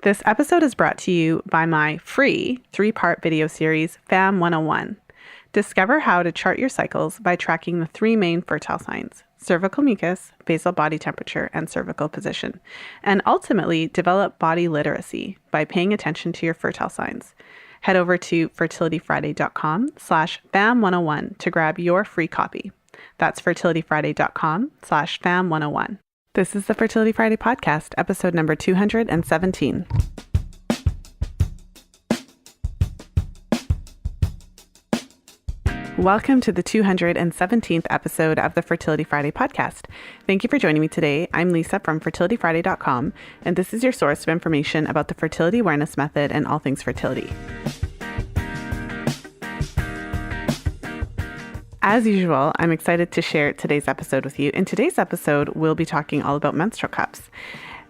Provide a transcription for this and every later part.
This episode is brought to you by my free 3-part video series, FAM 101. Discover how to chart your cycles by tracking the 3 main fertile signs: cervical mucus, basal body temperature, and cervical position, and ultimately develop body literacy by paying attention to your fertile signs. Head over to fertilityfriday.com/FAM101 to grab your free copy. That's fertilityfriday.com/FAM101. This is the Fertility Friday podcast, episode number 217. Welcome to the 217th episode of the Fertility Friday podcast. Thank you for joining me today. I'm Lisa from fertilityfriday.com, and this is your source of information about the fertility awareness method and all things fertility. As usual, I'm excited to share today's episode with you. In today's episode, we'll be talking all about menstrual cups.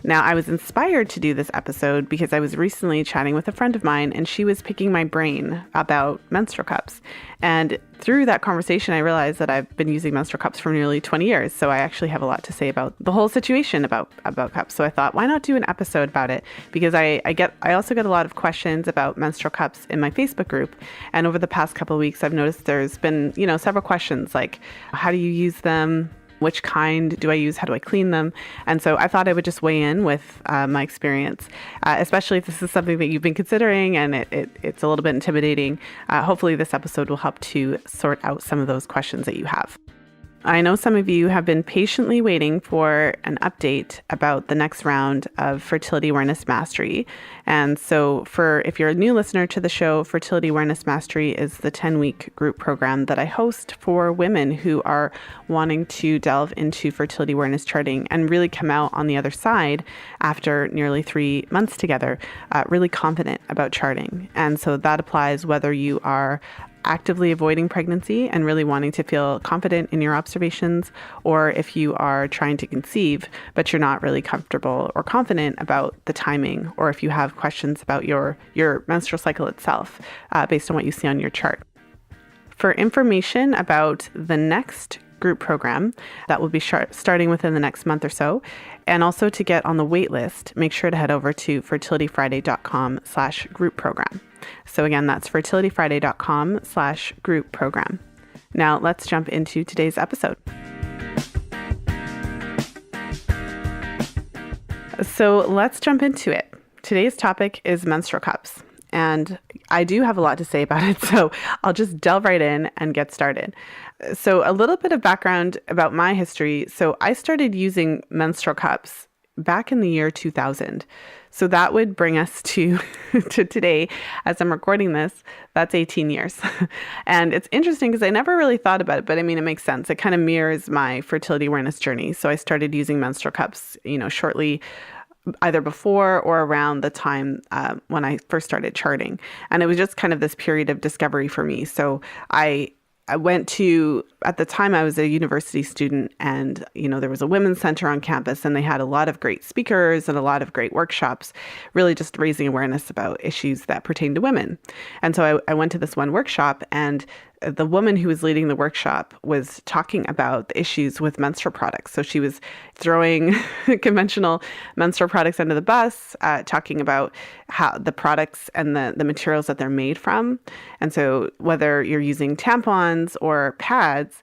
Now, I was inspired to do this episode because I was recently chatting with a friend of mine, and she was picking my brain about menstrual cups. And through that conversation, I realized that I've been using menstrual cups for nearly 20 years. So I actually have a lot to say about the whole situation about cups. So I thought, why not do an episode about it? Because I also get a lot of questions about menstrual cups in my Facebook group. And over the past couple of weeks, I've noticed there's been, several questions like, how do you use them? Which kind do I use? How do I clean them? And so I thought I would just weigh in with my experience, especially if this is something that you've been considering and it's a little bit intimidating. Hopefully this episode will help to sort out some of those questions that you have. I know some of you have been patiently waiting for an update about the next round of Fertility Awareness Mastery. And so if you're a new listener to the show, Fertility Awareness Mastery is the 10-week group program that I host for women who are wanting to delve into fertility awareness charting and really come out on the other side after nearly 3 months together, really confident about charting. And so that applies whether you are actively avoiding pregnancy and really wanting to feel confident in your observations, or if you are trying to conceive, but you're not really comfortable or confident about the timing, or if you have questions about your menstrual cycle itself, based on what you see on your chart. For information about the next group program that will be starting within the next month or so, and also to get on the wait list, make sure to head over to fertilityfriday.com/group program. So again, that's fertilityfriday.com/group program. Now let's jump into today's episode. So let's jump into it. Today's topic is menstrual cups. And I do have a lot to say about it, so I'll just delve right in and get started. So a little bit of background about my history. So I started using menstrual cups back in the year 2000. So that would bring us to today, as I'm recording this, that's 18 years. And it's interesting because I never really thought about it, but I mean, it makes sense. It kind of mirrors my fertility awareness journey. So I started using menstrual cups, shortly either before or around the time when I first started charting. And it was just kind of this period of discovery for me. So I went to, at the time I was a university student, and, there was a women's center on campus, and they had a lot of great speakers and a lot of great workshops, really just raising awareness about issues that pertain to women. And so I went to this one workshop, and the woman who was leading the workshop was talking about the issues with menstrual products. So she was throwing conventional menstrual products under the bus, talking about how the products and the materials that they're made from. And so whether you're using tampons or pads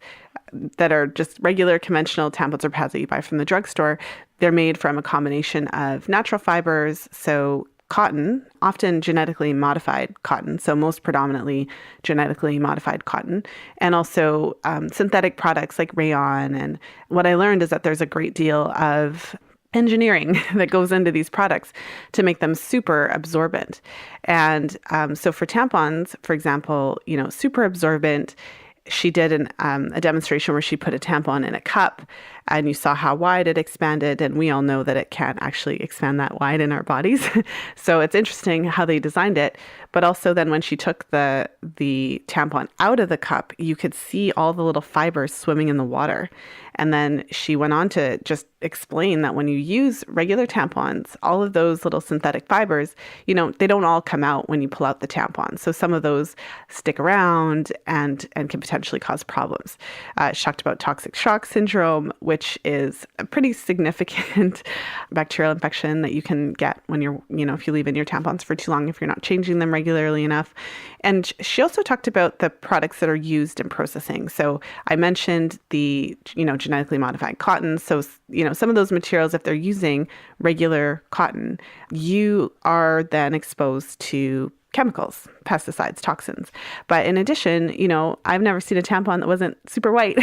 that are just regular conventional tampons or pads that you buy from the drugstore, they're made from a combination of natural fibers, so cotton, often genetically modified cotton, so most predominantly genetically modified cotton, and also synthetic products like rayon. And what I learned is that there's a great deal of engineering that goes into these products to make them super absorbent. And so for tampons, for example, super absorbent. She did a demonstration where she put a tampon in a cup, and you saw how wide it expanded. And we all know that it can't actually expand that wide in our bodies. So it's interesting how they designed it. But also then when she took the tampon out of the cup, you could see all the little fibers swimming in the water. And then she went on to just explain that when you use regular tampons, all of those little synthetic fibers, they don't all come out when you pull out the tampon. So some of those stick around and can potentially cause problems. She talked about toxic shock syndrome, which which is a pretty significant bacterial infection that you can get when if you leave in your tampons for too long, if you're not changing them regularly enough. And she also talked about the products that are used in processing. So I mentioned the, genetically modified cotton. So, some of those materials, if they're using regular cotton, you are then exposed to chemicals, pesticides, toxins. But in addition, I've never seen a tampon that wasn't super white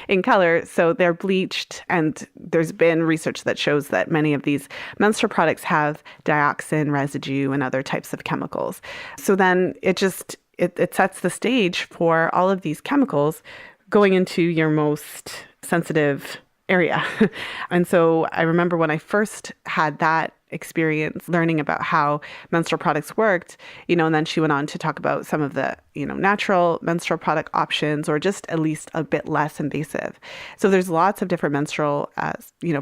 in color. So they're bleached. And there's been research that shows that many of these menstrual products have dioxin residue and other types of chemicals. So then it sets the stage for all of these chemicals going into your most sensitive area. And so I remember when I first had that experience learning about how menstrual products worked, and then she went on to talk about some of the, natural menstrual product options, or just at least a bit less invasive. So there's lots of different menstrual,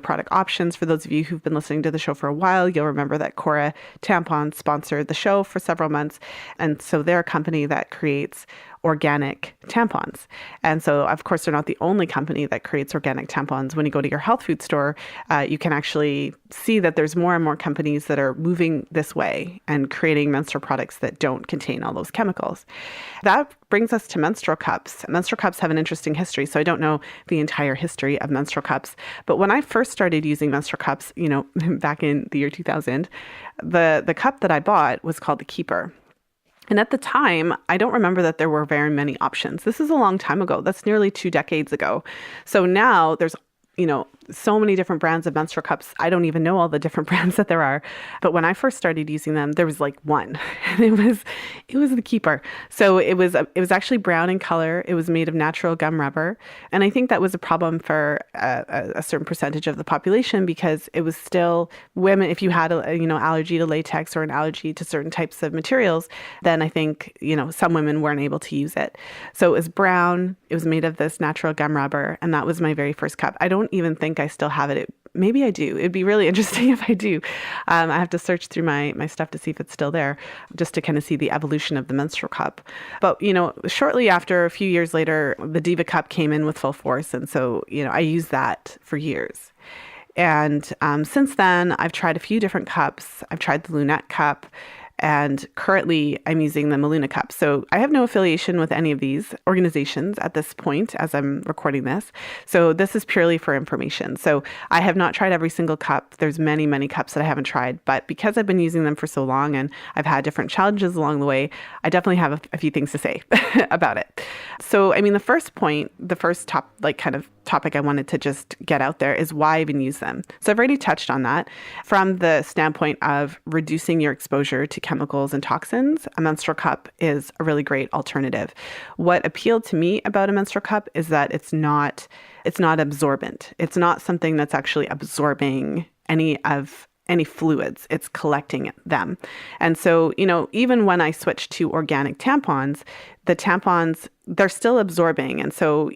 product options. For those of you who've been listening to the show for a while, you'll remember that Cora Tampon sponsored the show for several months. And so they're a company that creates organic tampons. And so, of course, they're not the only company that creates organic tampons. When you go to your health food store, you can actually see that there's more and more companies that are moving this way and creating menstrual products that don't contain all those chemicals. That brings us to menstrual cups. Menstrual cups have an interesting history. So I don't know the entire history of menstrual cups. But when I first started using menstrual cups, back in the year 2000, the cup that I bought was called the Keeper. And at the time, I don't remember that there were very many options. This is a long time ago. That's nearly 2 decades ago. So now there's, so many different brands of menstrual cups. I don't even know all the different brands that there are. But when I first started using them, there was like one, and it was the Keeper. So it was actually brown in color. It was made of natural gum rubber. And I think that was a problem for a certain percentage of the population, because it was still women. If you had allergy to latex or an allergy to certain types of materials, then I think, some women weren't able to use it. So it was brown. It was made of this natural gum rubber. And that was my very first cup. I don't even think I still have it. Maybe I do. It'd be really interesting if I do. I have to search through my stuff to see if it's still there, just to kind of see the evolution of the menstrual cup. But, shortly after, a few years later, the Diva cup came in with full force. And so, I used that for years. And since then, I've tried a few different cups. I've tried the Lunette cup. And currently, I'm using the Maluna cup. So I have no affiliation with any of these organizations at this point as I'm recording this. So this is purely for information. So I have not tried every single cup. There's many, many cups that I haven't tried. But because I've been using them for so long and I've had different challenges along the way, I definitely have a few things to say about it. So, the first topic I wanted to just get out there is why I even use them. So I've already touched on that. From the standpoint of reducing your exposure to chemicals and toxins, a menstrual cup is a really great alternative. What appealed to me about a menstrual cup is that it's not absorbent. It's not something that's actually absorbing any fluids. It's collecting them. And so, even when I switched to organic tampons, the tampons, they're still absorbing. And so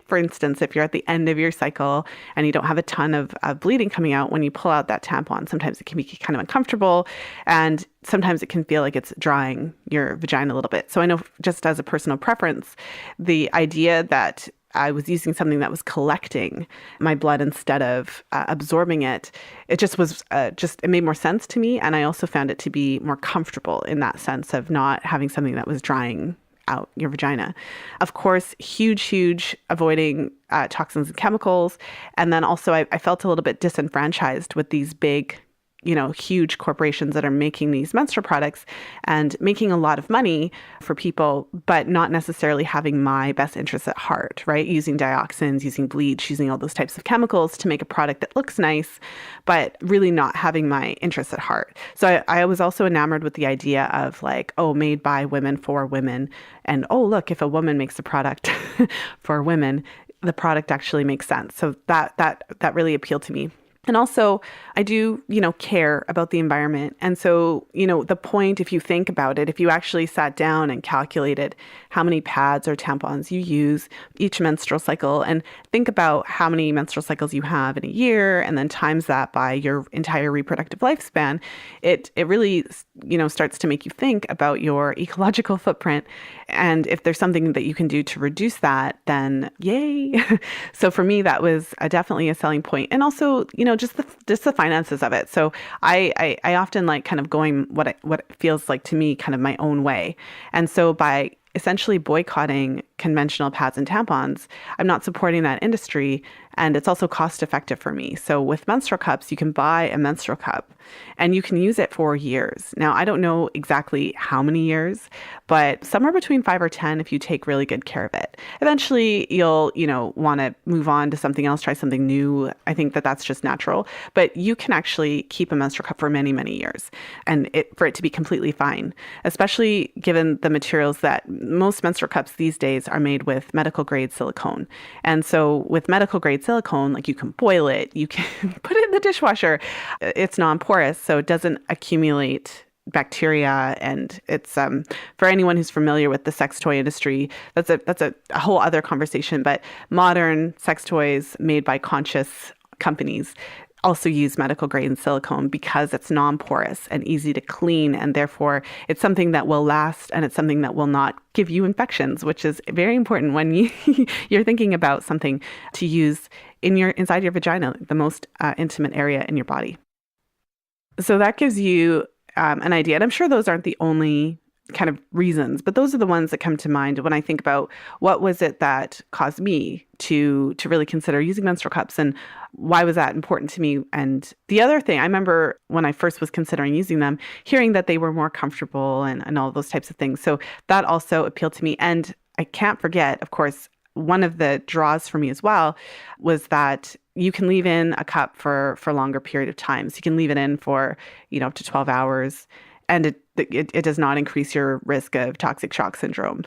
for instance, if you're at the end of your cycle and you don't have a ton of bleeding coming out, when you pull out that tampon, sometimes it can be kind of uncomfortable, and sometimes it can feel like it's drying your vagina a little bit. So I know, just as a personal preference, the idea that I was using something that was collecting my blood instead of absorbing it, it just was it made more sense to me. And I also found it to be more comfortable in that sense of not having something that was drying out your vagina. Of course, huge avoiding toxins and chemicals. And then also I felt a little bit disenfranchised with these big, huge corporations that are making these menstrual products and making a lot of money for people, but not necessarily having my best interests at heart, right? Using dioxins, using bleach, using all those types of chemicals to make a product that looks nice, but really not having my interests at heart. So I was also enamored with the idea of made by women for women. And look, if a woman makes a product for women, the product actually makes sense. So that really appealed to me. And also, I do, care about the environment. And so, the point, if you think about it, if you actually sat down and calculated how many pads or tampons you use each menstrual cycle and think about how many menstrual cycles you have in a year and then times that by your entire reproductive lifespan, it really, starts to make you think about your ecological footprint. And if there's something that you can do to reduce that, then yay. So for me, that was definitely a selling point. And also, just the finances of it. So I often like kind of going what it feels like to me, kind of my own way. And so by essentially boycotting conventional pads and tampons, I'm not supporting that industry, and it's also cost effective for me. So with menstrual cups, you can buy a menstrual cup and you can use it for years. Now, I don't know exactly how many years, but somewhere between 5 or 10 if you take really good care of it. Eventually, you'll, want to move on to something else, try something new. I think that that's just natural, but you can actually keep a menstrual cup for many, many years and for it to be completely fine, especially given the materials that most menstrual cups these days are made with medical grade silicone. And so with medical grade silicone, like you can boil it, you can put it in the dishwasher. It's non-porous, so it doesn't accumulate bacteria. And it's for anyone who's familiar with the sex toy industry, that's a whole other conversation. But modern sex toys made by conscious companies also use medical grade silicone because it's non-porous and easy to clean, and therefore it's something that will last and it's something that will not give you infections, which is very important when you're thinking about something to use inside your vagina, the most intimate area in your body. So that gives you an idea, and I'm sure those aren't the only kind of reasons, but those are the ones that come to mind when I think about what was it that caused me to really consider using menstrual cups and why was that important to me. And the other thing, I remember when I first was considering using them, hearing that they were more comfortable and all those types of things. So that also appealed to me. And I can't forget, of course, one of the draws for me as well was that you can leave in a cup for a longer period of time. So you can leave it in for, up to 12 hours. And it does not increase your risk of toxic shock syndrome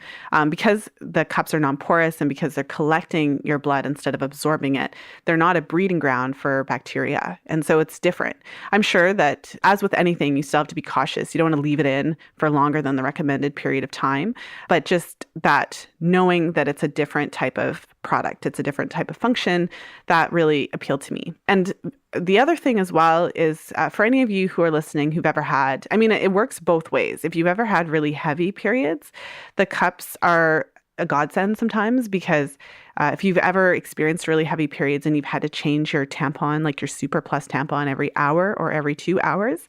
because the cups are non-porous and because they're collecting your blood instead of absorbing it. They're not a breeding ground for bacteria. And so it's different. I'm sure that as with anything, you still have to be cautious. You don't want to leave it in for longer than the recommended period of time. But just that knowing that it's a different type of product, it's a different type of function, that really appealed to me. And the other thing as well is for any of you who are listening who've ever had, it works both ways. If you've ever had really heavy periods, the cups are a godsend sometimes because if you've ever experienced really heavy periods and you've had to change your tampon, like your Super Plus tampon every hour or every 2 hours,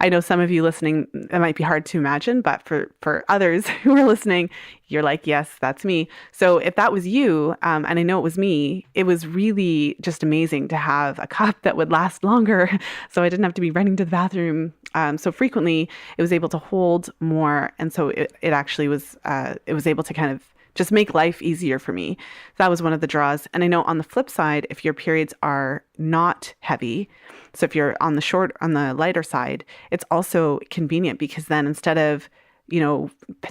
I know some of you listening, it might be hard to imagine, but for others who are listening, you're like, yes, that's me. So if that was you, and I know it was me, it was really just amazing to have a cup that would last longer. So I didn't have to be running to the bathroom so frequently. It was able to hold more. And so it actually was, it was able to kind of just make life easier for me. That was one of the draws. And I know on the flip side, if your periods are not heavy, so if you're on the lighter side, it's also convenient because then instead of,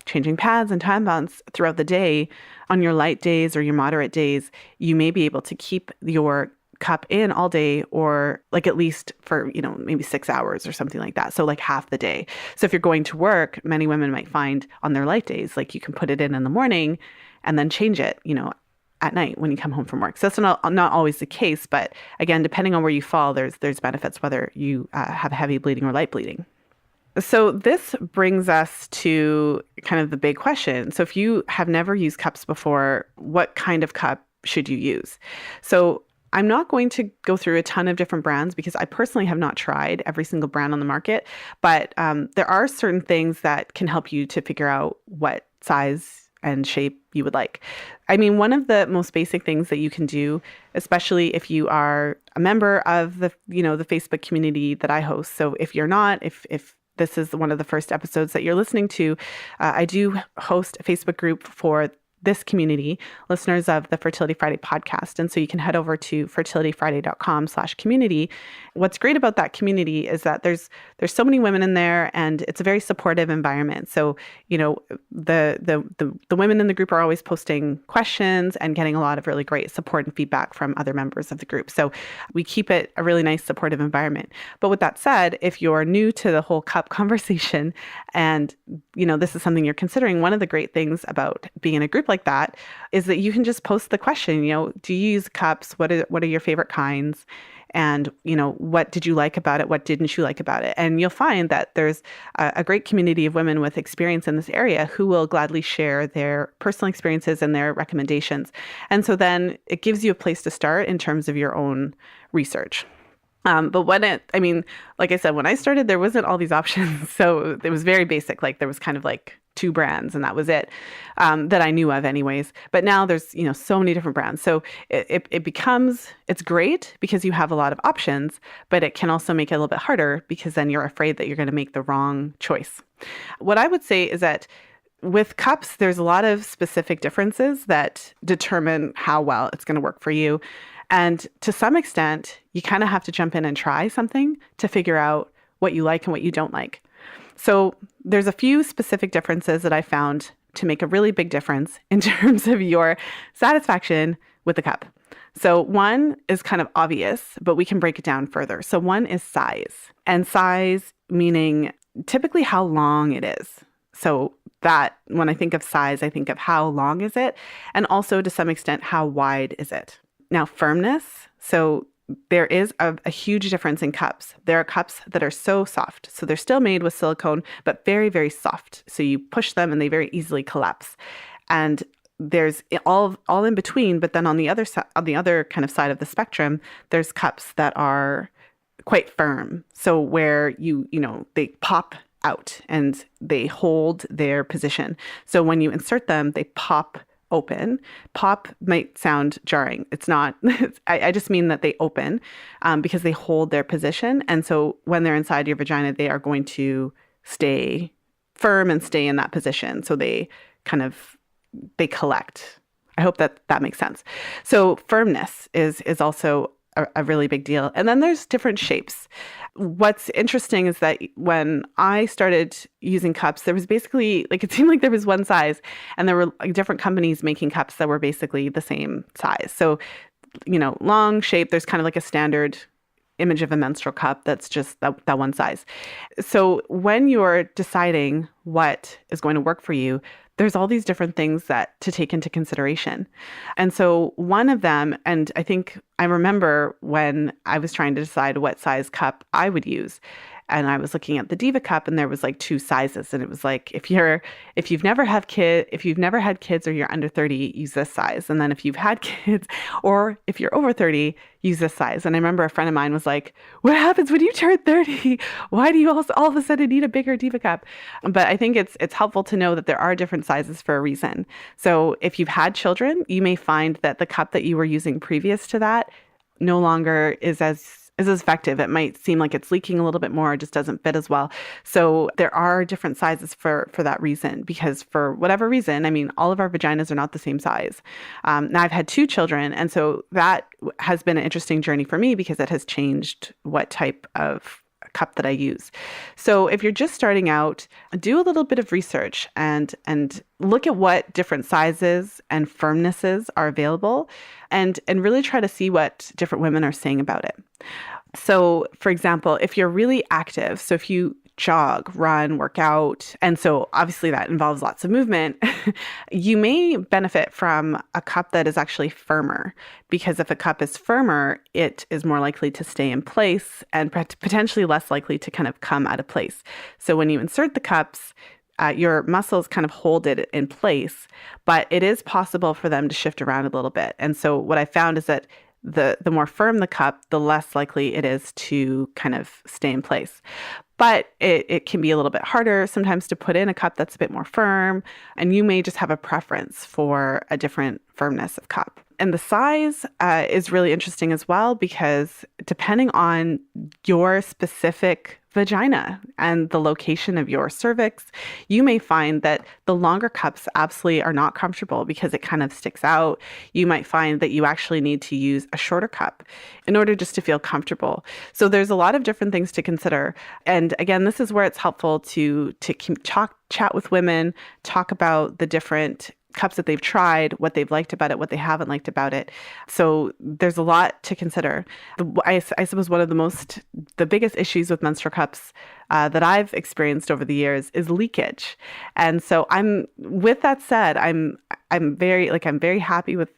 changing pads and tampons throughout the day, on your light days or your moderate days, you may be able to keep your cup in all day or like at least for, maybe 6 hours or something like that. So like half the day. So if you're going to work, many women might find on their light days, like you can put it in the morning and then change it, at night when you come home from work. So that's not always the case, but again, depending on where you fall, there's benefits whether you have heavy bleeding or light bleeding. So this brings us to kind of the big question. So if you have never used cups before, what kind of cup should you use? So I'm not going to go through a ton of different brands because I personally have not tried every single brand on the market, but there are certain things that can help you to figure out what size and shape you would like. One of the most basic things that you can do, especially if you are a member of the Facebook community that I host. So if you're not, if this is one of the first episodes that you're listening to, I do host a Facebook group for this community, listeners of the Fertility Friday podcast. And so you can head over to fertilityfriday.com/community. What's great about that community is that there's so many women in there, and it's a very supportive environment. So, the women in the group are always posting questions and getting a lot of really great support and feedback from other members of the group. So we keep it a really nice supportive environment. But with that said, if you're new to the whole cup conversation and, this is something you're considering, one of the great things about being in a group like that is that you can just post the question, do you use cups? What are your favorite kinds? And, what did you like about it? What didn't you like about it? And you'll find that there's a great community of women with experience in this area who will gladly share their personal experiences and their recommendations. And so then it gives you a place to start in terms of your own research. But like I said, when I started, there wasn't all these options. So it was very basic. Like there was kind of like 2 brands and that was it, that I knew of anyways. But now there's, so many different brands. So it's great because you have a lot of options, but it can also make it a little bit harder because then you're afraid that you're going to make the wrong choice. What I would say is that with cups, there's a lot of specific differences that determine how well it's going to work for you. And to some extent, you kind of have to jump in and try something to figure out what you like and what you don't like. So there's a few specific differences that I found to make a really big difference in terms of your satisfaction with the cup. So one is kind of obvious, but we can break it down further. So one is size, and size meaning typically how long it is. So that when I think of size, I think of how long is it, and also to some extent, how wide is it? Now, firmness. So there is a huge difference in cups. There are cups that are so soft. So they're still made with silicone, but very, very soft. So you push them and they very easily collapse. And there's all in between. But then on the other side, on the other kind of side of the spectrum, there's cups that are quite firm. So where they pop out and they hold their position. So when you insert them, they pop open. Pop might sound jarring. It's not. I just mean that they open because they hold their position. And so when they're inside your vagina, they are going to stay firm and stay in that position. So they collect. I hope that makes sense. So firmness is also a really big deal. And then there's different shapes. What's interesting is that when I started using cups, there was basically, it seemed like there was one size and there were different companies making cups that were basically the same size. So, long shape, there's kind of like a standard image of a menstrual cup that's just that one size. So when you're deciding what is going to work for you, there's all these different things to take into consideration. And so one of them, and I remember when I was trying to decide what size cup I would use, and I was looking at the Diva cup and there was 2 sizes. And it was like, if you've never had kids or you're under 30, use this size. And then if you've had kids or if you're over 30, use this size. And I remember a friend of mine was like, what happens when you turn 30? Why do you all of a sudden need a bigger Diva cup? But I think it's helpful to know that there are different sizes for a reason. So if you've had children, you may find that the cup that you were using previous to that no longer is as effective. It might seem like it's leaking a little bit more, it just doesn't fit as well. So there are different sizes for that reason, because for whatever reason, all of our vaginas are not the same size. Now I've had 2 children, and so that has been an interesting journey for me because it has changed what type of cup that I use. So if you're just starting out, do a little bit of research and look at what different sizes and firmnesses are available and really try to see what different women are saying about it. So for example, if you're really active, so if you jog, run, work out, and so obviously that involves lots of movement, you may benefit from a cup that is actually firmer, because if a cup is firmer, it is more likely to stay in place and potentially less likely to kind of come out of place. So when you insert the cups, your muscles kind of hold it in place, but it is possible for them to shift around a little bit. And so what I found is that the more firm the cup, the less likely it is to kind of stay in place. But it can be a little bit harder sometimes to put in a cup that's a bit more firm, and you may just have a preference for a different firmness of cup. And the size is really interesting as well, because depending on your specific vagina and the location of your cervix. You may find that the longer cups absolutely are not comfortable because it kind of sticks out. You might find that you actually need to use a shorter cup in order just to feel comfortable. So there's a lot of different things to consider. And again, this is where it's helpful to chat with women, talk about the different cups that they've tried, what they've liked about it, what they haven't liked about it. So there's a lot to consider. I suppose one of the biggest issues with menstrual cups that I've experienced over the years is leakage. And so with that said, I'm very happy with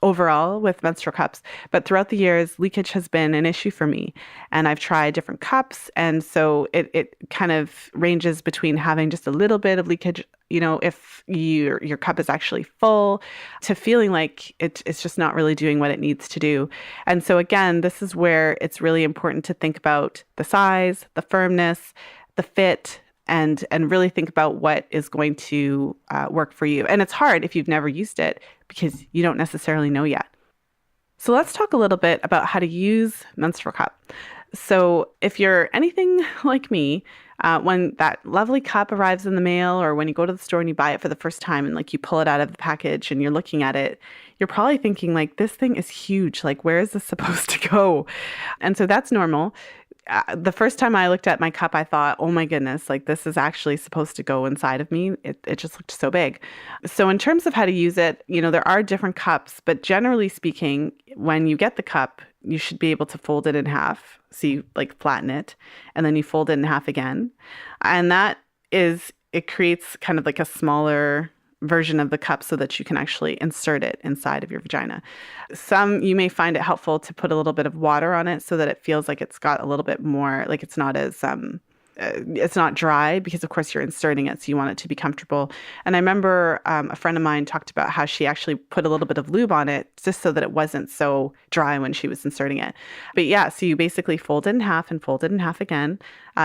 overall with menstrual cups, but throughout the years, leakage has been an issue for me. And I've tried different cups. And so it kind of ranges between having just a little bit of leakage, if your cup is actually full, to feeling like it's just not really doing what it needs to do. And so again, this is where it's really important to think about the size, the firmness, the fit, and really think about what is going to work for you. And it's hard if you've never used it because you don't necessarily know yet. So let's talk a little bit about how to use menstrual cup. So if you're anything like me, when that lovely cup arrives in the mail or when you go to the store and you buy it for the first time and like you pull it out of the package and you're looking at it, you're probably thinking like, this thing is huge. Like, where is this supposed to go? And so that's normal. The first time I looked at my cup, I thought, oh my goodness, like this is actually supposed to go inside of me. It just looked so big. So in terms of how to use it, there are different cups, but generally speaking, when you get the cup, you should be able to fold it in half. So you like flatten it and then you fold it in half again. And it creates kind of like a smaller version of the cup so that you can actually insert it inside of your vagina. You may find it helpful to put a little bit of water on it so that it feels like it's got a little bit more, like it's not as, it's not dry because of course you're inserting it. So you want it to be comfortable. And I remember a friend of mine talked about how she actually put a little bit of lube on it just so that it wasn't so dry when she was inserting it. But yeah, so you basically fold it in half and fold it in half again,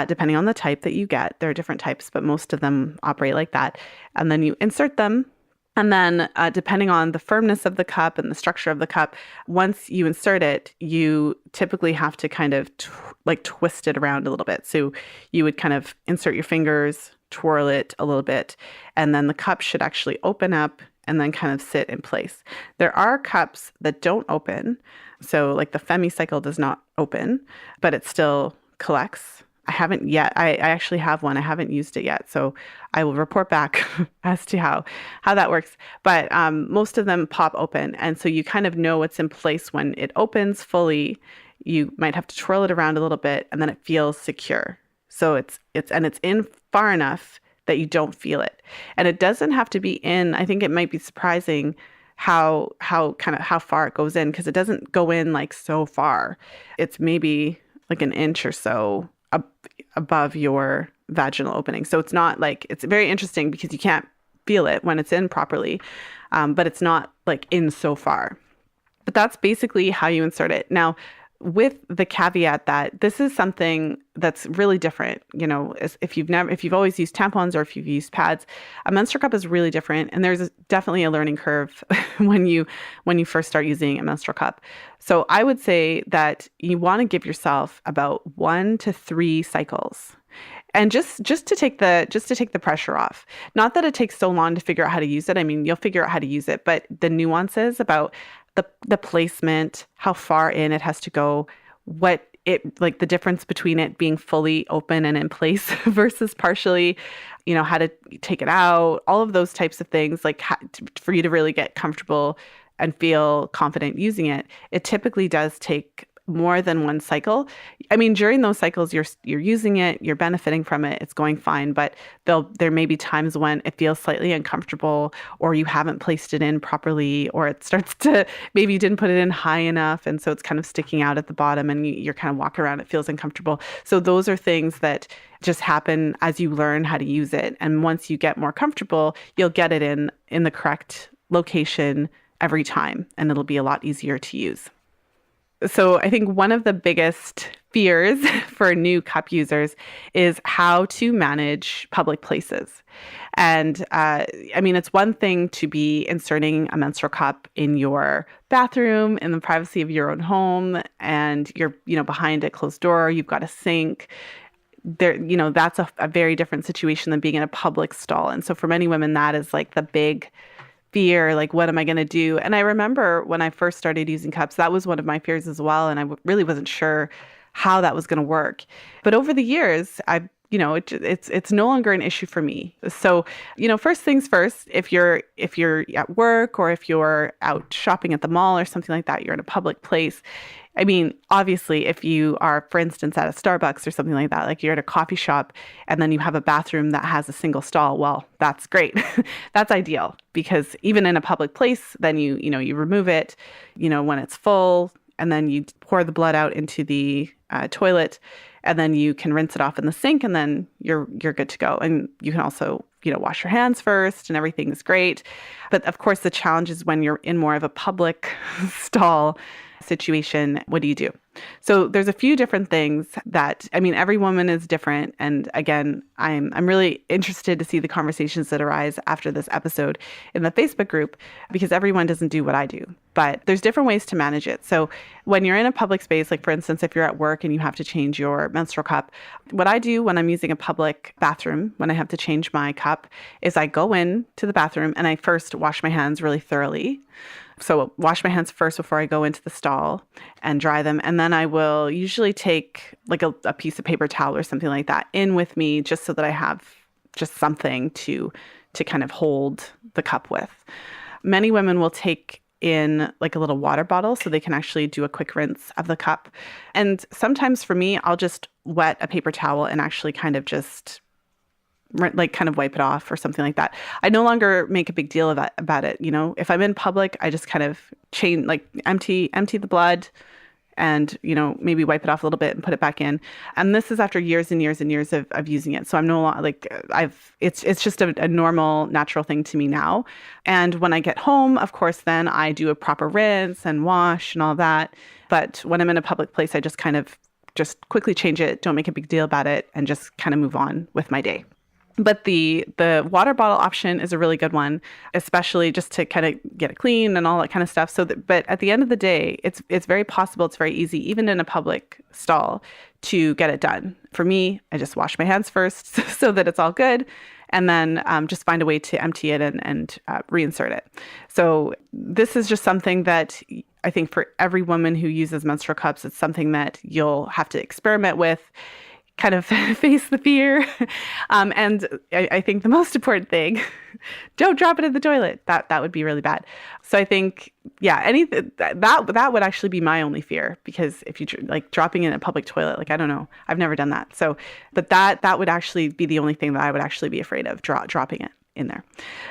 depending on the type that you get. There are different types, but most of them operate like that. And then you insert them. And then depending on the firmness of the cup and the structure of the cup, once you insert it, you typically have to kind of twist it around a little bit. So you would kind of insert your fingers, twirl it a little bit, and then the cup should actually open up and then kind of sit in place. There are cups that don't open. So like the Femicycle does not open, but it still collects. I haven't yet. I actually have one. I haven't used it yet. So I will report back as to how that works. But most of them pop open. And so you kind of know it's in place when it opens fully. You might have to twirl it around a little bit and then it feels secure. So it's in far enough that you don't feel it. And it doesn't have to be in. I think it might be surprising how far it goes in because it doesn't go in like so far. It's maybe like an inch or so above your vaginal opening. So it's not like, it's very interesting because you can't feel it when it's in properly, but it's not like in so far. But that's basically how you insert it. Now, with the caveat that this is something that's really different, if you've always used tampons or if you've used pads, a menstrual cup is really different. And there's definitely a learning curve when you first start using a menstrual cup. So I would say that you want to give yourself about 1 to 3 cycles. And just to take the pressure off. Not that it takes so long to figure out how to use it. I mean, you'll figure out how to use it, but the nuances about the placement, how far in it has to go, the difference between it being fully open and in place versus partially, how to take it out, all of those types of things, like for you to really get comfortable and feel confident using it, it typically does take more than one cycle. I mean, during those cycles, you're using it, you're benefiting from it, it's going fine, but there may be times when it feels slightly uncomfortable or you haven't placed it in properly or it starts to, maybe you didn't put it in high enough and so it's kind of sticking out at the bottom and you're kind of walking around, it feels uncomfortable. So those are things that just happen as you learn how to use it. And once you get more comfortable, you'll get it in the correct location every time and it'll be a lot easier to use. So I think one of the biggest fears for new cup users is how to manage public places. And it's one thing to be inserting a menstrual cup in your bathroom, in the privacy of your own home, and you're, behind a closed door, you've got a sink. there, that's a very different situation than being in a public stall. And so for many women, that is like the big fear, like, what am I going to do? And I remember when I first started using cups, that was one of my fears as well. And really wasn't sure how that was going to work. But over the years, it's no longer an issue for me. So, first things first, if you're at work or if you're out shopping at the mall or something like that, you're in a public place. I mean, obviously, if you are, for instance, at a Starbucks or something like that, like you're at a coffee shop and then you have a bathroom that has a single stall, well, that's great. That's ideal, because even in a public place, then you remove it, when it's full, and then you pour the blood out into the toilet, and then you can rinse it off in the sink, and then you're good to go. And you can also, wash your hands first, and everything's great. But of course, the challenge is when you're in more of a public stall situation, what do you do? So there's a few different things that, every woman is different. And again, I'm really interested to see the conversations that arise after this episode in the Facebook group, because everyone doesn't do what I do, but there's different ways to manage it. So when you're in a public space, like for instance, if you're at work and you have to change your menstrual cup, what I do when I'm using a public bathroom, when I have to change my cup, is I go in to the bathroom and I first wash my hands really thoroughly. So wash my hands first before I go into the stall and dry them. And then I will usually take like a piece of paper towel or something like that in with me, just so that I have just something to kind of hold the cup with. Many women will take in like a little water bottle so they can actually do a quick rinse of the cup. And sometimes for me, I'll just wet a paper towel and actually kind of just kind of wipe it off or something like that. I no longer make a big deal about it. If I'm in public, I just kind of empty the blood and, maybe wipe it off a little bit and put it back in. And this is after years and years and years of using it. So I'm no longer it's just a normal, natural thing to me now. And when I get home, of course, then I do a proper rinse and wash and all that. But when I'm in a public place, I just kind of just quickly change it, don't make a big deal about it, and just kind of move on with my day. But the water bottle option is a really good one, especially just to kind of get it clean and all that kind of stuff. But at the end of the day, it's very possible, it's very easy, even in a public stall, to get it done. For me, I just wash my hands first so that it's all good, and then just find a way to empty it and reinsert it. So this is just something that I think for every woman who uses menstrual cups, it's something that you'll have to experiment with, kind of face the fear. And I think the most important thing, don't drop it in the toilet. That would be really bad. So I think, that would actually be my only fear, because if you like dropping in a public toilet, I don't know, I've never done that. So, but that would actually be the only thing that I would actually be afraid of, dropping it in there.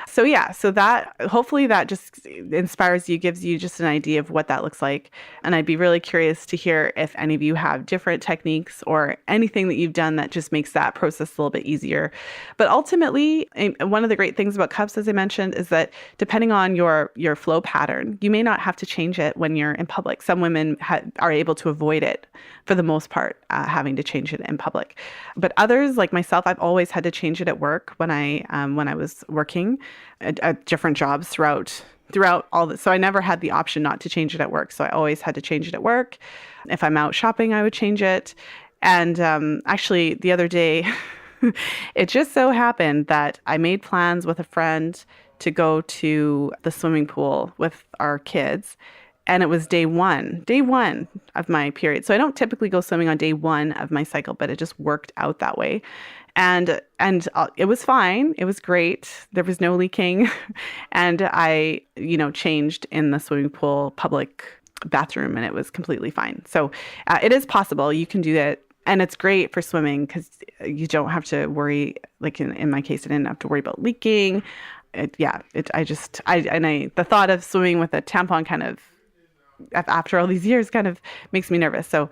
So that, hopefully that just inspires you, gives you just an idea of what that looks like. And I'd be really curious to hear if any of you have different techniques or anything that you've done that just makes that process a little bit easier. But ultimately, one of the great things about cups, as I mentioned, is that depending on your flow pattern, you may not have to change it when you're in public. Some women are able to avoid it for the most part, having to change it in public. But others, like myself, I've always had to change it at work when I was working at different jobs throughout all this. So I never had the option not to change it at work. So I always had to change it at work. If I'm out shopping, I would change it. And actually, the other day, it just so happened that I made plans with a friend to go to the swimming pool with our kids. And it was day one of my period. So I don't typically go swimming on day one of my cycle, but it just worked out that way. And it was fine. It was great. There was no leaking. And I, changed in the swimming pool public bathroom, and it was completely fine. So it is possible. You can do that. And it's great for swimming because you don't have to worry. Like in my case, I didn't have to worry about leaking. The thought of swimming with a tampon kind of, after all these years, kind of makes me nervous. So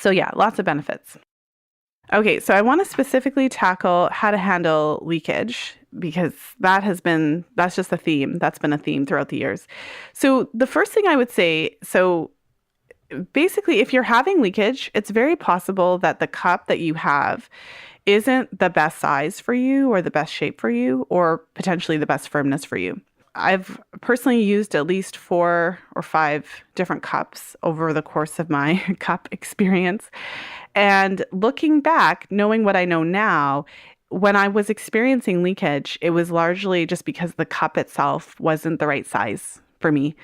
yeah, lots of benefits. Okay, so I want to specifically tackle how to handle leakage, because that's just a theme. That's been a theme throughout the years. So the first thing I would say, basically, if you're having leakage, it's very possible that the cup that you have isn't the best size for you or the best shape for you or potentially the best firmness for you. I've personally used at least 4 or 5 different cups over the course of my cup experience. And looking back, knowing what I know now, when I was experiencing leakage, it was largely just because the cup itself wasn't the right size for me.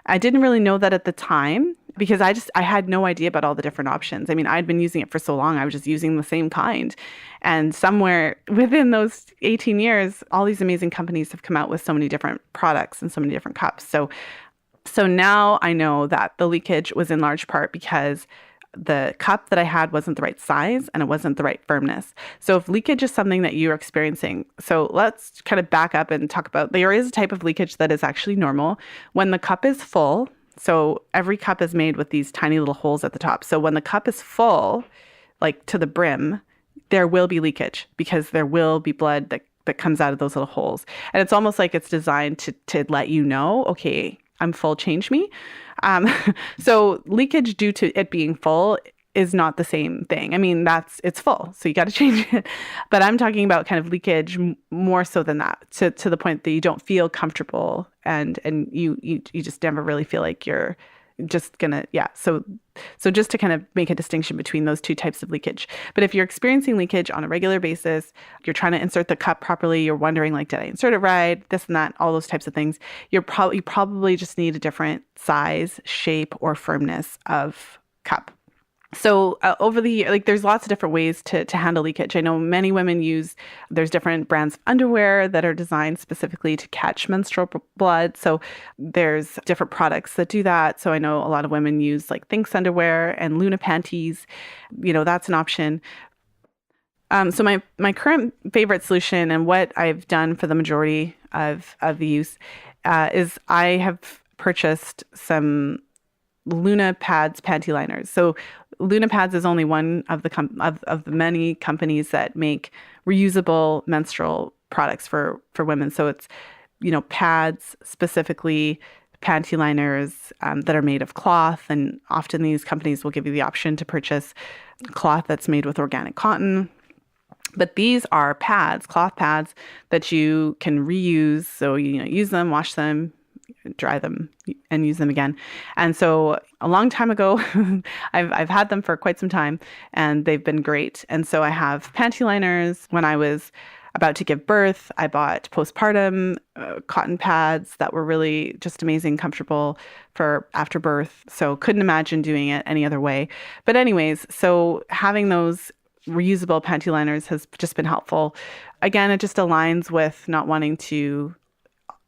I didn't really know that at the time because I had no idea about all the different options. I mean, I'd been using it for so long, I was just using the same kind. And somewhere within those 18 years, all these amazing companies have come out with so many different products and so many different cups. So now I know that the leakage was in large part because the cup that I had wasn't the right size and it wasn't the right firmness. So if leakage is something that you're experiencing, so let's kind of back up and talk about, there is a type of leakage that is actually normal. When the cup is full, so every cup is made with these tiny little holes at the top. So when the cup is full, like to the brim, there will be leakage because there will be blood that comes out of those little holes. And it's almost like it's designed to let you know, okay, I'm full, change me. So leakage due to it being full is not the same thing. I mean, it's full, so you got to change it. But I'm talking about kind of leakage more so than that, to the point that you don't feel comfortable and you just never really feel like you're just gonna, yeah. So just to kind of make a distinction between those two types of leakage. But if you're experiencing leakage on a regular basis, you're trying to insert the cup properly, you're wondering like, did I insert it right? This and that, all those types of things. You probably just need a different size, shape, or firmness of cup. So over the year, like there's lots of different ways to handle leakage. I know many women there's different brands of underwear that are designed specifically to catch menstrual blood. So there's different products that do that. So I know a lot of women use like Thinx underwear and Luna panties. That's an option. So my current favorite solution and what I've done for the majority of the use is I have purchased some Luna Pads panty liners. So Luna Pads is only one of the many companies that make reusable menstrual products for women. So it's, pads, specifically panty liners that are made of cloth. And often these companies will give you the option to purchase cloth that's made with organic cotton. But these are pads, cloth pads that you can reuse. So, use them, wash them, dry them, and use them again. And so a long time ago, I've had them for quite some time and they've been great. And so I have panty liners. When I was about to give birth, I bought postpartum cotton pads that were really just amazing, comfortable for after birth. So couldn't imagine doing it any other way. But anyways, so having those reusable panty liners has just been helpful. Again, it just aligns with not wanting to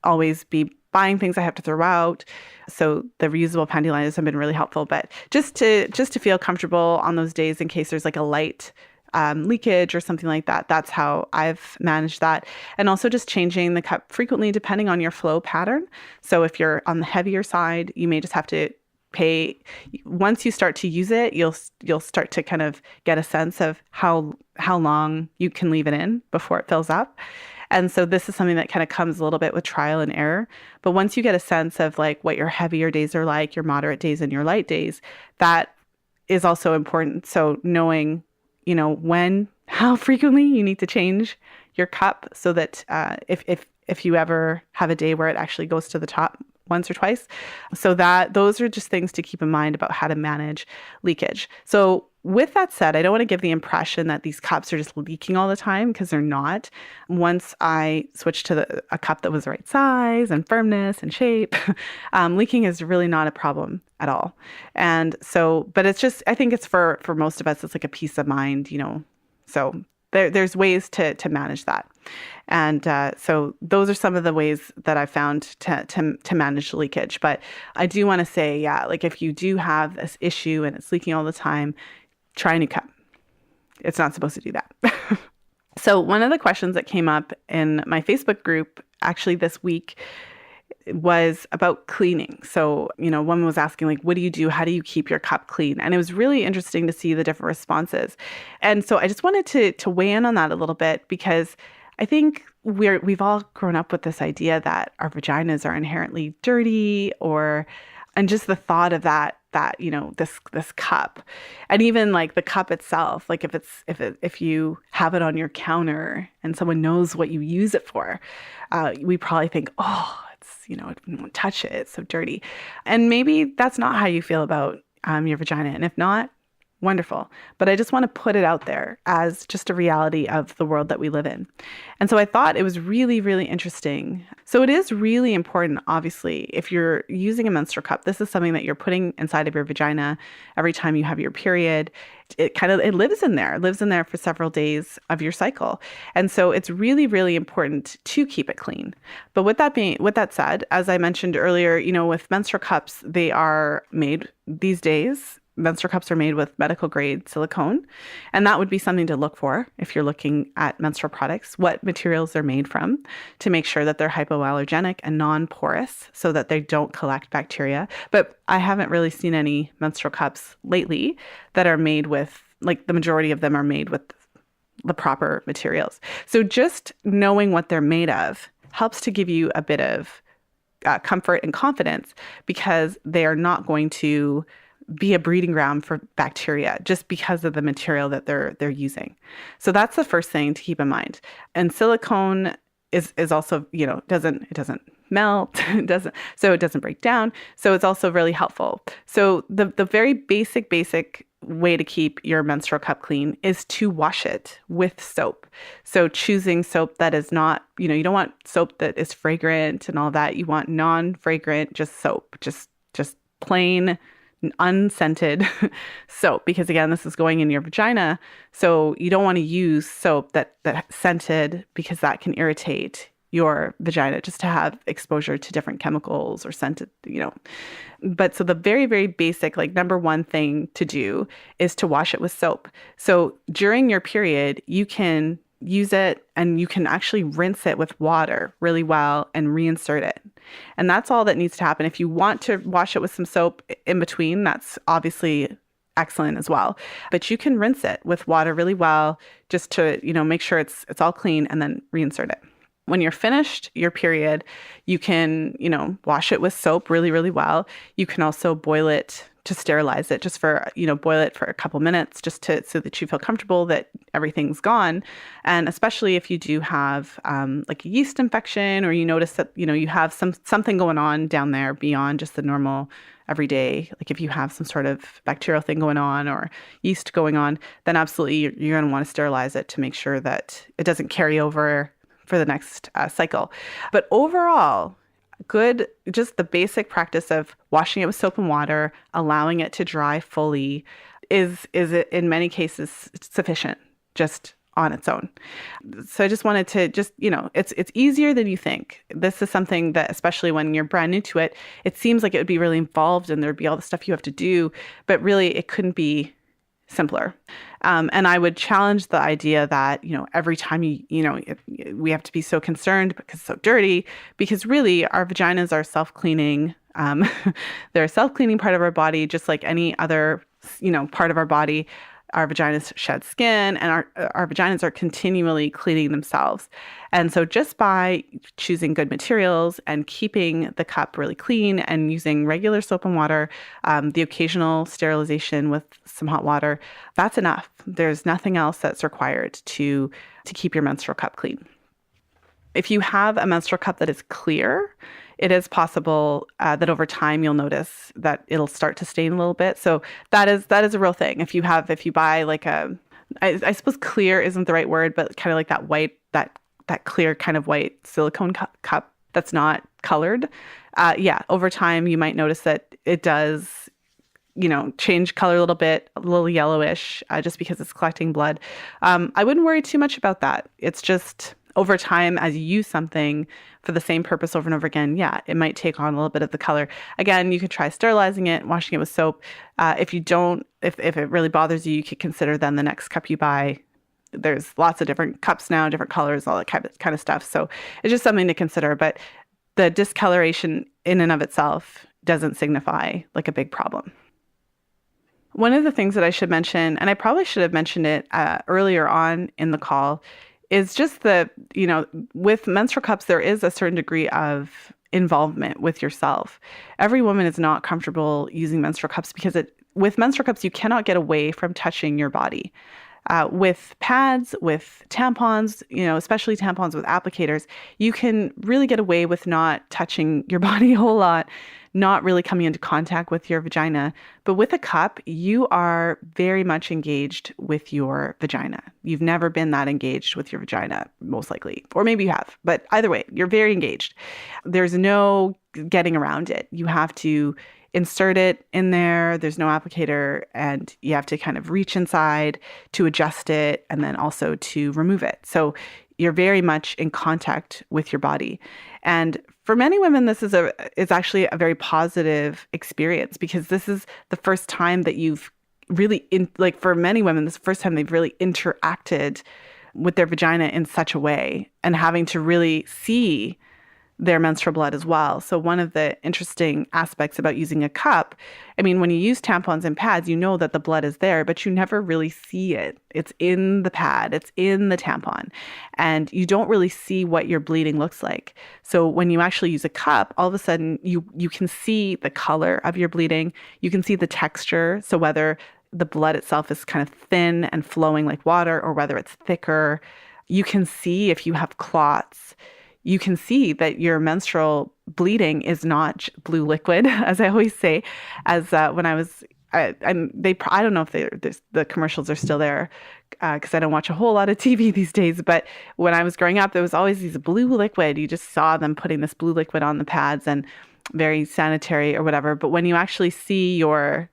always be buying things I have to throw out. So the reusable panty liners have been really helpful. But just to feel comfortable on those days in case there's like a light leakage or something like that, that's how I've managed that. And also just changing the cup frequently depending on your flow pattern. So if you're on the heavier side, you may just have to once you start to use it, you'll start to kind of get a sense of how long you can leave it in before it fills up. And so this is something that kind of comes a little bit with trial and error. But once you get a sense of like what your heavier days are like, your moderate days and your light days, that is also important. So knowing, how frequently you need to change your cup so that if you ever have a day where it actually goes to the top once or twice. So those are just things to keep in mind about how to manage leakage. So with that said, I don't want to give the impression that these cups are just leaking all the time because they're not. Once I switched to a cup that was the right size and firmness and shape, leaking is really not a problem at all. And so, but it's just, I think it's for most of us, it's like a peace of mind, so there's ways to manage that. And so those are some of the ways that I found to manage leakage. But I do want to say, yeah, like if you do have this issue and it's leaking all the time, try a new cup. It's not supposed to do that. So one of the questions that came up in my Facebook group actually this week was about cleaning. So, one was asking like, what do you do? How do you keep your cup clean? And it was really interesting to see the different responses. And so I just wanted to weigh in on that a little bit because I think we've all grown up with this idea that our vaginas are inherently dirty and just the thought of that this cup, and even like the cup itself, like if you have it on your counter and someone knows what you use it for, we probably think, oh, I won't touch it. It's so dirty. And maybe that's not how you feel about your vagina. And if not, wonderful. But I just want to put it out there as just a reality of the world that we live in. And so I thought it was really, really interesting. So it is really important, obviously, if you're using a menstrual cup, this is something that you're putting inside of your vagina every time you have your period. It lives in there for several days of your cycle. And so it's really, really important to keep it clean. But with that said, as I mentioned earlier, with menstrual cups, they are made these days. Menstrual cups are made with medical grade silicone, and that would be something to look for if you're looking at menstrual products, what materials they're made from, to make sure that they're hypoallergenic and non-porous so that they don't collect bacteria. But I haven't really seen any menstrual cups lately that are made with, like, the majority of them are made with the proper materials. So just knowing what they're made of helps to give you a bit of comfort and confidence, because they are not going to be a breeding ground for bacteria just because of the material that they're using. So that's the first thing to keep in mind. And silicone is also, it doesn't melt, it doesn't break down. So it's also really helpful. So the very basic way to keep your menstrual cup clean is to wash it with soap. So choosing soap that is not, you don't want soap that is fragrant and all that. You want non-fragrant, just soap, just plain unscented soap, because again, this is going in your vagina. So you don't want to use soap that scented, because that can irritate your vagina just to have exposure to different chemicals or scented, But so the very, very basic, like, number one thing to do is to wash it with soap. So during your period, you can use it and you can actually rinse it with water really well and reinsert it. And that's all that needs to happen. If you want to wash it with some soap in between, that's obviously excellent as well. But you can rinse it with water really well just to, make sure it's all clean, and then reinsert it. When you're finished your period, you can, wash it with soap really, really well. You can also boil it to sterilize it, just for, boil it for a couple minutes just so that you feel comfortable that everything's gone. And especially if you do have like a yeast infection, or you notice that, you have something going on down there beyond just the normal everyday, like if you have some sort of bacterial thing going on or yeast going on, then absolutely you're going to want to sterilize it to make sure that it doesn't carry over for the next cycle. But overall, just the basic practice of washing it with soap and water, allowing it to dry fully is in many cases sufficient just on its own. So I just wanted to it's easier than you think. This is something that, especially when you're brand new to it, it seems like it would be really involved and there'd be all the stuff you have to do, but really it couldn't be simpler. And I would challenge the idea that, every time we have to be so concerned because it's so dirty, because really our vaginas are self-cleaning. They're a self-cleaning part of our body, just like any other, part of our body. Our vaginas shed skin, and our vaginas are continually cleaning themselves. And so just by choosing good materials and keeping the cup really clean and using regular soap and water, the occasional sterilization with some hot water, that's enough. There's nothing else that's required to keep your menstrual cup clean. If you have a menstrual cup that is clear, it is possible that over time you'll notice that it'll start to stain a little bit. So that is a real thing. If you buy like I suppose clear isn't the right word, but kind of like that white, that clear kind of white silicone cup that's not colored. Over time you might notice that it does, change color a little bit, a little yellowish, just because it's collecting blood. I wouldn't worry too much about that. It's just over time, as you use something for the same purpose over and over again, it might take on a little bit of the color. Again, you could try sterilizing it, washing it with soap. If it really bothers you, you could consider then the next cup you buy. There's lots of different cups now, different colors, all that kind of stuff. So it's just something to consider. But the discoloration in and of itself doesn't signify like a big problem. One of the things that I should mention, and I probably should have mentioned it earlier on in the call, is just with menstrual cups, there is a certain degree of involvement with yourself. Every woman is not comfortable using menstrual cups because with menstrual cups, you cannot get away from touching your body. With pads, with tampons, especially tampons with applicators, you can really get away with not touching your body a whole lot, not really coming into contact with your vagina. But with a cup, you are very much engaged with your vagina. You've never been that engaged with your vagina, most likely. Or maybe you have. But either way, you're very engaged. There's no getting around it. You have to insert it in there. There's no applicator, and you have to kind of reach inside to adjust it and then also to remove it. So you're very much in contact with your body. And for many women, this is actually a very positive experience, because this is the first time that you've really, for many women, this is the first time they've really interacted with their vagina in such a way, and having to really see their menstrual blood as well. So one of the interesting aspects about using a cup, when you use tampons and pads, you know that the blood is there, but you never really see it. It's in the pad, it's in the tampon, and you don't really see what your bleeding looks like. So when you actually use a cup, all of a sudden you can see the color of your bleeding, you can see the texture. So whether the blood itself is kind of thin and flowing like water, or whether it's thicker, you can see if you have clots. You can see that your menstrual bleeding is not blue liquid, as I always say. As when I was, I don't know if the commercials are still there, because I don't watch a whole lot of TV these days. But when I was growing up, there was always these blue liquid. You just saw them putting this blue liquid on the pads, and very sanitary or whatever. But when you actually see your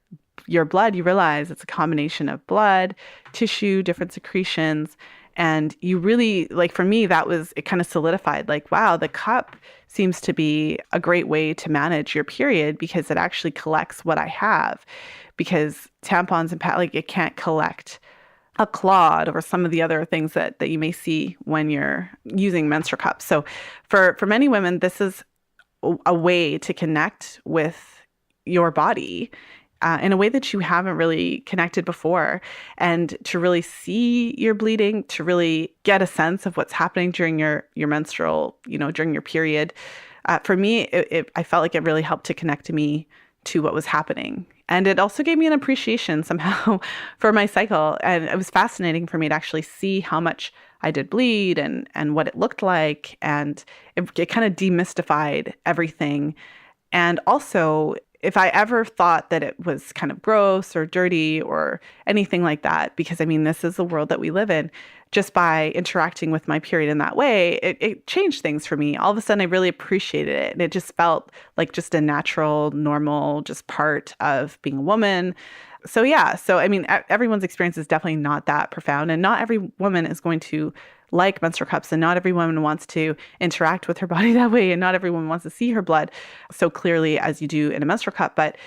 blood, you realize it's a combination of blood, tissue, different secretions. And you really, for me, it kind of solidified, wow, the cup seems to be a great way to manage your period, because it actually collects what I have. Because tampons and pads, it can't collect a clot or some of the other things that you may see when you're using menstrual cups. So for many women, this is a way to connect with your body in a way that you haven't really connected before, and to really see your bleeding, to really get a sense of what's happening during your menstrual, during your period. For me, I felt like it really helped to connect me to what was happening. And it also gave me an appreciation somehow for my cycle. And it was fascinating for me to actually see how much I did bleed and what it looked like. And it kind of demystified everything. And also, if I ever thought that it was kind of gross or dirty or anything like that, because this is the world that we live in, just by interacting with my period in that way, it changed things for me. All of a sudden, I really appreciated it. And it just felt like just a natural, normal, just part of being a woman. So yeah, everyone's experience is definitely not that profound, and not every woman is going to like menstrual cups, and not every woman wants to interact with her body that way, and not every woman wants to see her blood so clearly as you do in a menstrual cup. But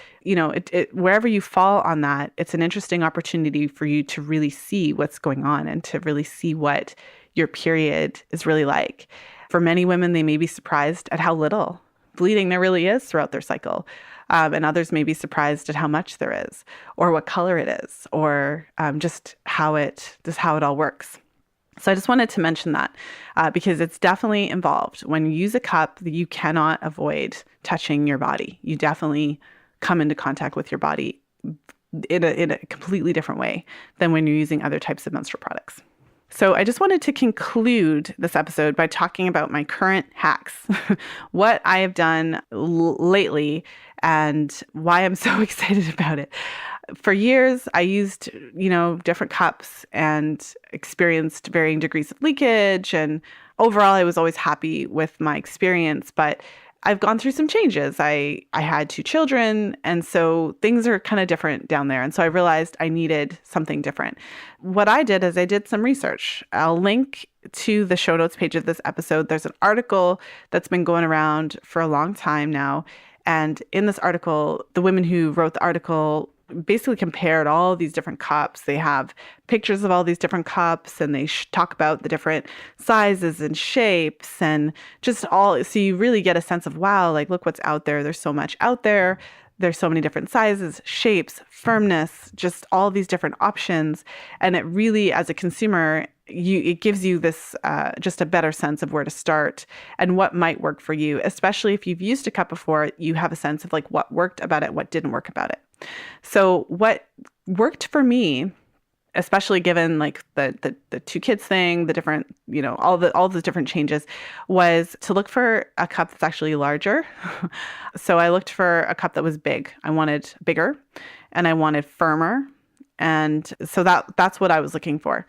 wherever you fall on that, it's an interesting opportunity for you to really see what's going on, and to really see what your period is really like. For many women, they may be surprised at how little bleeding there really is throughout their cycle. And others may be surprised at how much there is, or what color it is, or just how it all works. So I just wanted to mention that because it's definitely involved. When you use a cup, you cannot avoid touching your body. You definitely come into contact with your body in a completely different way than when you're using other types of menstrual products. So I just wanted to conclude this episode by talking about my current hacks, what I have done lately, and why I'm so excited about it. For years, I used, different cups and experienced varying degrees of leakage. And overall, I was always happy with my experience. But I've gone through some changes. I had 2 children, and so things are kind of different down there. And so I realized I needed something different. What I did is I did some research. I'll link to the show notes page of this episode. There's an article that's been going around for a long time now. And in this article, the women who wrote the article basically compared all these different cups. They have pictures of all these different cups, and they talk about the different sizes and shapes, and just all. So you really get a sense of, wow, look what's out there. There's so much out there. There's so many different sizes, shapes, firmness, just all these different options. And it really, as a consumer, it gives you this just a better sense of where to start and what might work for you, especially if you've used a cup before. You have a sense of what worked about it, what didn't work about it. So what worked for me especially given like the two kids thing, the different, all the different changes, was to look for a cup that's actually larger. So I looked for a cup that was big. I wanted bigger and I wanted firmer. And so that's what I was looking for.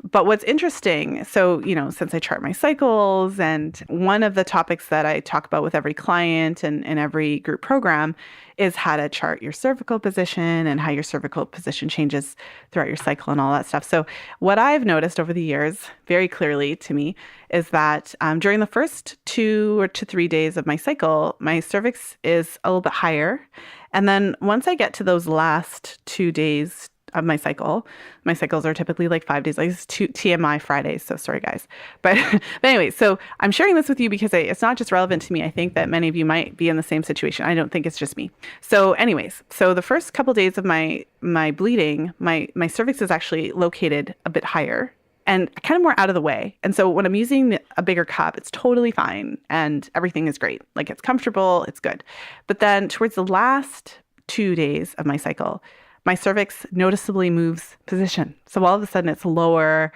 But what's interesting, so, since I chart my cycles, and one of the topics that I talk about with every client and in every group program is how to chart your cervical position and how your cervical position changes throughout your cycle and all that stuff. So what I've noticed over the years, very clearly to me, is that during the first 2 or 3 days of my cycle, my cervix is a little bit higher. And then once I get to those last 2 days of my cycles are typically like 5 days, like it's TMI Fridays. So sorry, guys. But anyway, so I'm sharing this with you because it's not just relevant to me. I think that many of you might be in the same situation. I don't think it's just me. So anyways, so the first couple days of my bleeding, my cervix is actually located a bit higher and kind of more out of the way. And so when I'm using a bigger cup, it's totally fine and everything is great. Like it's comfortable, it's good. But then towards the last 2 days of my cycle, my cervix noticeably moves position. So all of a sudden it's lower,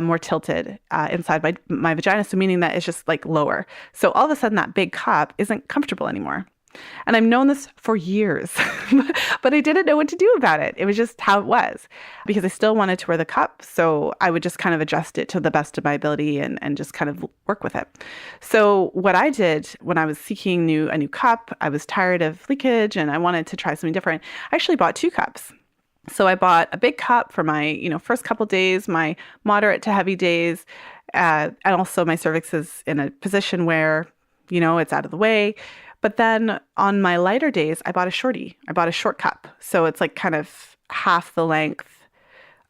more tilted inside my vagina. So meaning that it's just like lower. So all of a sudden that big cup isn't comfortable anymore. And I've known this for years, but I didn't know what to do about it. It was just how it was because I still wanted to wear the cup. So I would just kind of adjust it to the best of my ability and just kind of work with it. So what I did when I was seeking a new cup, I was tired of leakage and I wanted to try something different. I actually bought 2 cups. So I bought a big cup for my, first couple days, my moderate to heavy days. And also my cervix is in a position where, it's out of the way. But then on my lighter days, I bought a shorty. I bought a short cup. So it's like kind of half the length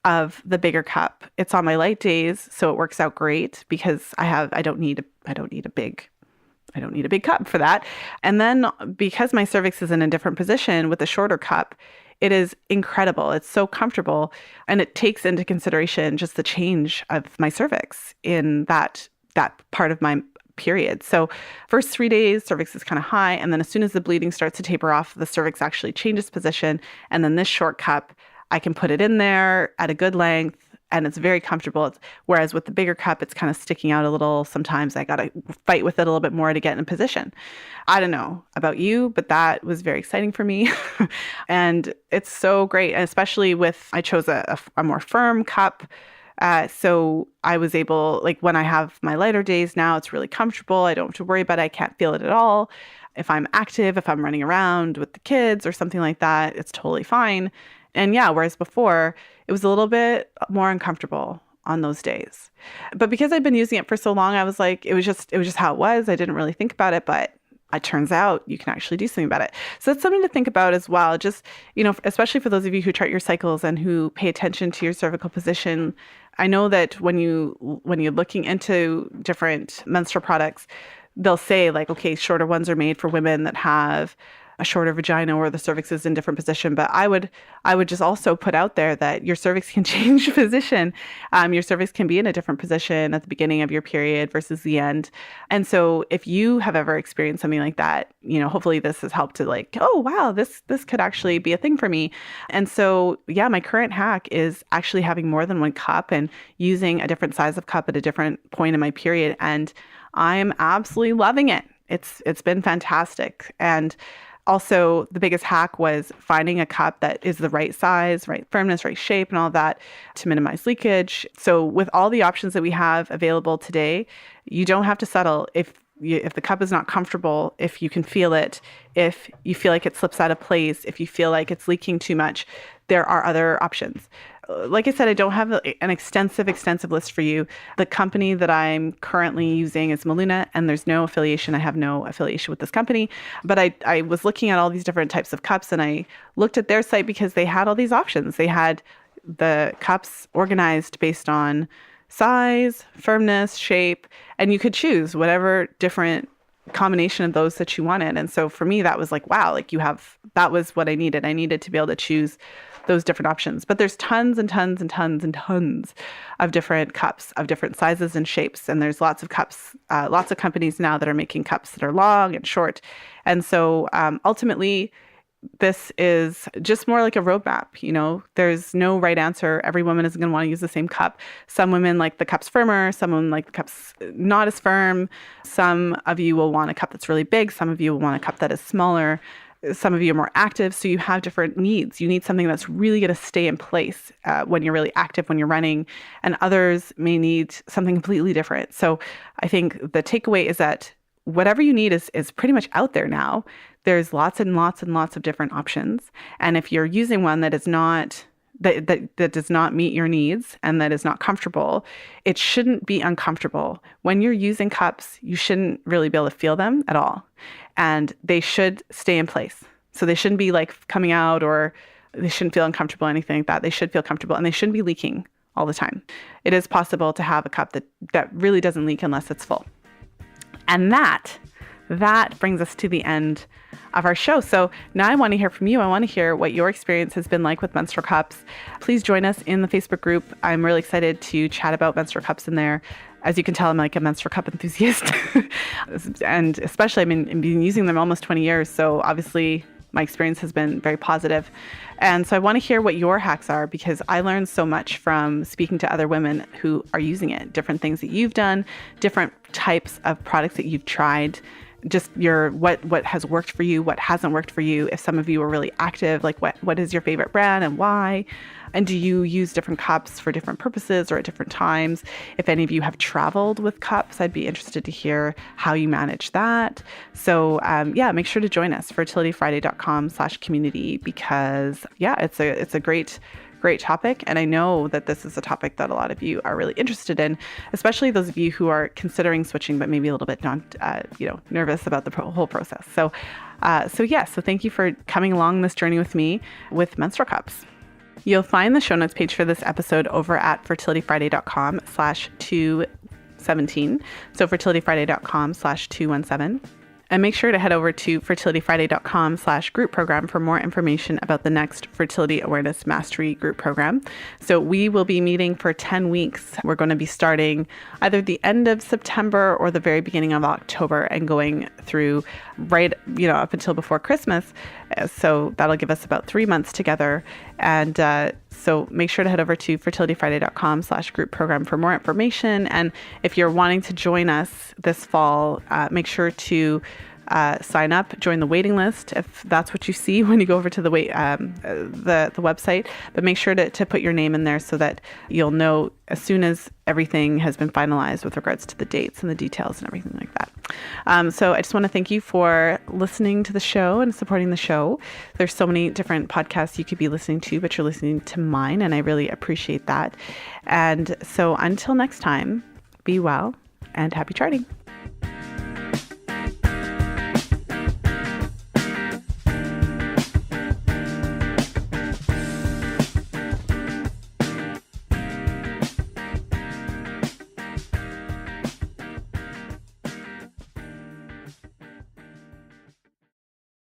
of the bigger cup. It's on my light days, so it works out great because I don't need a big cup for that. And then because my cervix is in a different position with a shorter cup, it is incredible. It's so comfortable, and it takes into consideration just the change of my cervix in that part of my period. So first 3 days, cervix is kind of high. And then as soon as the bleeding starts to taper off, the cervix actually changes position. And then this short cup, I can put it in there at a good length and it's very comfortable. Whereas with the bigger cup, it's kind of sticking out a little. Sometimes I got to fight with it a little bit more to get in position. I don't know about you, but that was very exciting for me. And it's so great. And especially I chose a more firm cup. So I was able, like when I have my lighter days now, it's really comfortable. I don't have to worry about it. I can't feel it at all. If I'm active, if I'm running around with the kids or something like that, it's totally fine. And yeah, whereas before it was a little bit more uncomfortable on those days. But because I'd been using it for so long, I was like, it was just how it was. I didn't really think about it, but it turns out you can actually do something about it. So it's something to think about as well. Just, especially for those of you who chart your cycles and who pay attention to your cervical position. I know that when you're looking into different menstrual products, they'll say like, okay, shorter ones are made for women that have a shorter vagina or the cervix is in different position. But I would just also put out there that your cervix can change position. Your cervix can be in a different position at the beginning of your period versus the end. And so if you have ever experienced something like that, hopefully this has helped to like, oh, wow, this could actually be a thing for me. And so, yeah, my current hack is actually having more than one cup and using a different size of cup at a different point in my period. And I'm absolutely loving it. It's been fantastic. And also, the biggest hack was finding a cup that is the right size, right firmness, right shape, and all that to minimize leakage. So with all the options that we have available today, you don't have to settle. If the cup is not comfortable, if you can feel it, if you feel like it slips out of place, if you feel like it's leaking too much, there are other options. Like I said, I don't have an extensive list for you. The company that I'm currently using is Maluna, and there's no affiliation. I have no affiliation with this company. But I was looking at all these different types of cups, and I looked at their site because they had all these options. They had the cups organized based on size, firmness, shape, and you could choose whatever different combination of those that you wanted. And so for me, that was like, wow, like that was what I needed. I needed to be able to choose those different options. But there's tons and tons and tons and tons of different cups of different sizes and shapes. And there's lots of cups, lots of companies now that are making cups that are long and short. And so ultimately, this is just more like a roadmap. There's no right answer. Every woman isn't going to want to use the same cup. Some women like the cups firmer. Some women like the cups not as firm. Some of you will want a cup that's really big. Some of you will want a cup that is smaller. Some of you are more active. So you have different needs. You need something that's really going to stay in place when you're really active, when you're running. And others may need something completely different. So I think the takeaway is that whatever you need is pretty much out there now. There's lots and lots and lots of different options. And if you're using one that is not that does not meet your needs and that is not comfortable, it shouldn't be uncomfortable. When you're using cups, you shouldn't really be able to feel them at all. And they should stay in place. So they shouldn't be like coming out, or they shouldn't feel uncomfortable or anything like that. They should feel comfortable, and they shouldn't be leaking all the time. It is possible to have a cup that really doesn't leak unless it's full. And that brings us to the end of our show. So now I want to hear from you. I want to hear what your experience has been like with menstrual cups. Please join us in the Facebook group. I'm really excited to chat about menstrual cups in there. As you can tell, I'm like a menstrual cup enthusiast. And especially, I've been using them almost 20 years. So obviously my experience has been very positive. And so I want to hear what your hacks are, because I learned so much from speaking to other women who are using it, different things that you've done, different types of products that you've tried, just what has worked for you, what hasn't worked for you. If some of you are really active, like what is your favorite brand and why? And do you use different cups for different purposes or at different times? If any of you have traveled with cups, I'd be interested to hear how you manage that. So make sure to join us, fertilityfriday.com/community, because it's a great topic. And I know that this is a topic that a lot of you are really interested in, especially those of you who are considering switching, but maybe a little bit nervous about the whole process. So thank you for coming along this journey with me with menstrual cups. You'll find the show notes page for this episode over at fertilityfriday.com/217. So fertilityfriday.com/217. And make sure to head over to fertilityfriday.com/group program for more information about the next Fertility Awareness Mastery group program. So we will be meeting for 10 weeks. We're going to be starting either the end of September or the very beginning of October and going through up until before Christmas. So that'll give us about 3 months together. And so make sure to head over to fertilityfriday.com/group program for more information. And if you're wanting to join us this fall, make sure to sign up, join the waiting list if that's what you see when you go over to the website. But make sure to put your name in there so that you'll know as soon as everything has been finalized with regards to the dates and the details and everything like that. So I just want to thank you for listening to the show and supporting the show. There's so many different podcasts you could be listening to, but you're listening to mine, and I really appreciate that. And so until next time, be well and happy charting.